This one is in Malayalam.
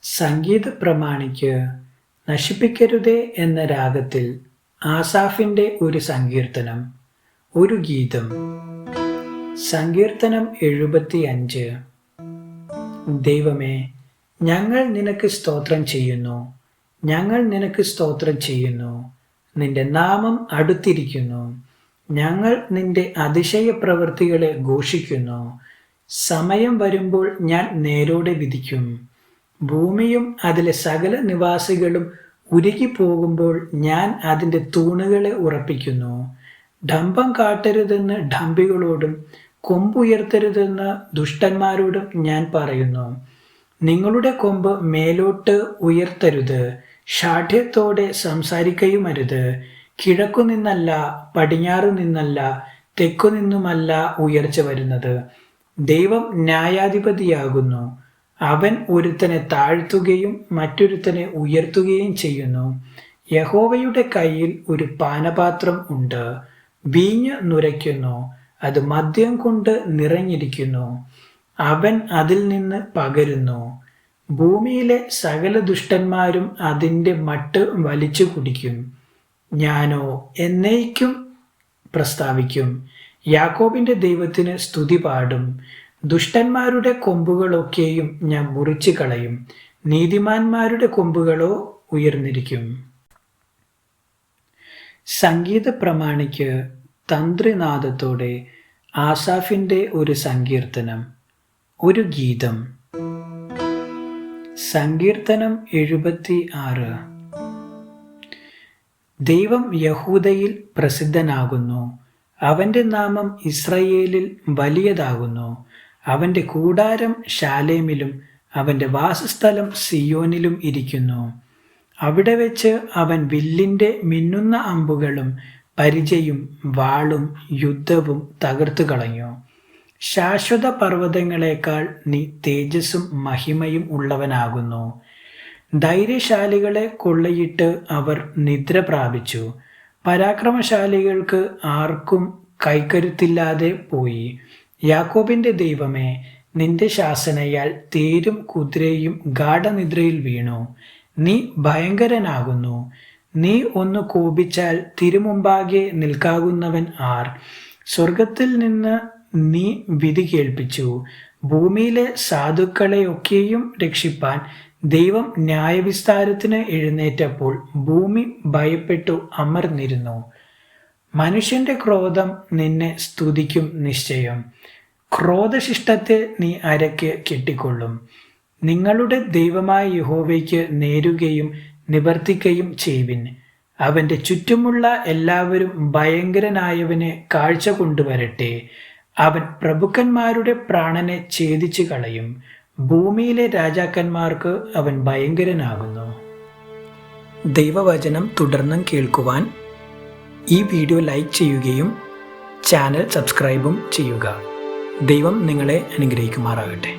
സംഗീത പ്രമാണിക്ക് നശിപ്പിക്കരുതേ എന്ന രാഗത്തിൽ ആസാഫിൻ്റെ ഒരു സങ്കീർത്തനം, ഒരു ഗീതം. സങ്കീർത്തനം 75. ദൈവമേ, ഞങ്ങൾ നിനക്ക് സ്തോത്രം ചെയ്യുന്നു, ഞങ്ങൾ നിനക്ക് സ്തോത്രം ചെയ്യുന്നു. നിന്റെ നാമം അടുത്തിരിക്കുന്നു. ഞങ്ങൾ നിന്റെ അതിശയ പ്രവൃത്തികളെ ഘോഷിക്കുന്നു. സമയം വരുമ്പോൾ ഞാൻ നേരോടെ വിധിക്കും. ഭൂമിയും അതിലെ സകല നിവാസികളും ഉരുകിപ്പോകുമ്പോൾ ഞാൻ അതിൻ്റെ തൂണുകളെ ഉറപ്പിക്കുന്നു. ഡംഭം കാട്ടരുതെന്ന് ഡംഭികളോടും കൊമ്പുയർത്തരുതെന്ന് ദുഷ്ടന്മാരോടും ഞാൻ പറയുന്നു. നിങ്ങളുടെ കൊമ്പ് മേലോട്ട് ഉയർത്തരുത്, ഷാഠ്യത്തോടെ സംസാരിക്കുകയുമരുത്. കിഴക്കുനിന്നല്ല, പടിഞ്ഞാറു നിന്നല്ല, തെക്കുനിന്നുമല്ല ഉയർച്ച വരുന്നത്. ദൈവം ന്യായാധിപതിയാകുന്നു. അവൻ ഒരുത്തനെ താഴ്ത്തുകയും മറ്റൊരുത്തനെ ഉയർത്തുകയും ചെയ്യുന്നു. യഹോവയുടെ കയ്യിൽ ഒരു പാനപാത്രം ഉണ്ട്, വീഞ്ഞ് നുരയ്ക്കുന്നു, അത് മദ്യം കൊണ്ട് നിറഞ്ഞിരിക്കുന്നു. അവൻ അതിൽ നിന്ന് പകരുന്നു. ഭൂമിയിലെ സകല ദുഷ്ടന്മാരും അതിൻ്റെ മട്ട് വലിച്ചു കുടിക്കും. ഞാനോ എന്നേക്കും പ്രസ്താവിക്കും, യാക്കോബിൻ്റെ ദൈവത്തിന് സ്തുതി പാടും. ദുഷ്ടന്മാരുടെ കൊമ്പുകളൊക്കെയും ഞാൻ മുറിച്ചു കളയും, നീതിമാന്മാരുടെ കൊമ്പുകളോ ഉയർന്നിരിക്കും. സംഗീത പ്രമാണിക്ക് തന്ത്രിനാദത്തോടെ ആസാഫിൻ്റെ ഒരു സങ്കീർത്തനം, ഒരു ഗീതം. സങ്കീർത്തനം 76. ദൈവം യഹൂദയിൽ പ്രസിദ്ധനാകുന്നു, അവൻ്റെ നാമം ഇസ്രയേലിൽ വലിയതാകുന്നു. അവൻ്റെ കൂടാരം ശാലേമിലും അവൻ്റെ വാസസ്ഥലം സിയോനിലും ഇരിക്കുന്നു. അവിടെ വെച്ച് അവൻ വില്ലിൻ്റെ മിന്നുന്ന അമ്പുകളും പരിചയും വാളും യുദ്ധവും തകർത്തു കളഞ്ഞു. ശാശ്വത പർവ്വതങ്ങളെക്കാൾ നീ തേജസ്സും മഹിമയും ഉള്ളവനാകുന്നു. ധൈര്യശാലികളെ കൊള്ളയിട്ട് അവർ നിദ്ര പ്രാപിച്ചു. പരാക്രമശാലികൾക്ക് ആർക്കും കൈക്കരുത്തില്ലാതെ പോയി. യാക്കോബിൻ്റെ ദൈവമേ, നിന്റെ ശാസനയാൽ തേരും കുതിരയും ഗാഢനിദ്രയിൽ വീണു. നീ ഭയങ്കരനാകുന്നു. നീ ഒന്ന് കോപിച്ചാൽ തിരുമുമ്പാകെ നിൽക്കാകുന്നവൻ ആർ? സ്വർഗത്തിൽ നിന്ന് നീ വിധി കേൾപ്പിച്ചു. ഭൂമിയിലെ സാധുക്കളെയൊക്കെയും രക്ഷിപ്പാൻ ദൈവം ന്യായവിസ്താരത്തിന് എഴുന്നേറ്റപ്പോൾ ഭൂമി ഭയപ്പെട്ടു അമർന്നിരുന്നു. മനുഷ്യന്റെ ക്രോധം നിന്നെ സ്തുതിക്കും നിശ്ചയം. ക്രോധശിഷ്ടത്തെ നീ അരയ്ക്ക് കെട്ടിക്കൊള്ളും. നിങ്ങളുടെ ദൈവമായ യഹോവയ്ക്ക് നേരുകയും നിവർത്തിക്കുകയും ചെയ്യുവിൻ. അവൻ്റെ ചുറ്റുമുള്ള എല്ലാവരും ഭയങ്കരനായവനെ കാഴ്ച കൊണ്ടുവരട്ടെ. അവൻ പ്രഭുക്കന്മാരുടെ പ്രാണനെ ഛേദിച്ചു കളയും. ഭൂമിയിലെ രാജാക്കന്മാർക്ക് അവൻ ഭയങ്കരനാകുന്നു. ദൈവവചനം തുടർന്നും കേൾക്കുവാൻ ഈ വീഡിയോ ലൈക്ക് ചെയ്യുകയും ചാനൽ സബ്സ്ക്രൈബും ചെയ്യുക. ദൈവം നിങ്ങളെ അനുഗ്രഹിക്കുമാറാകട്ടെ.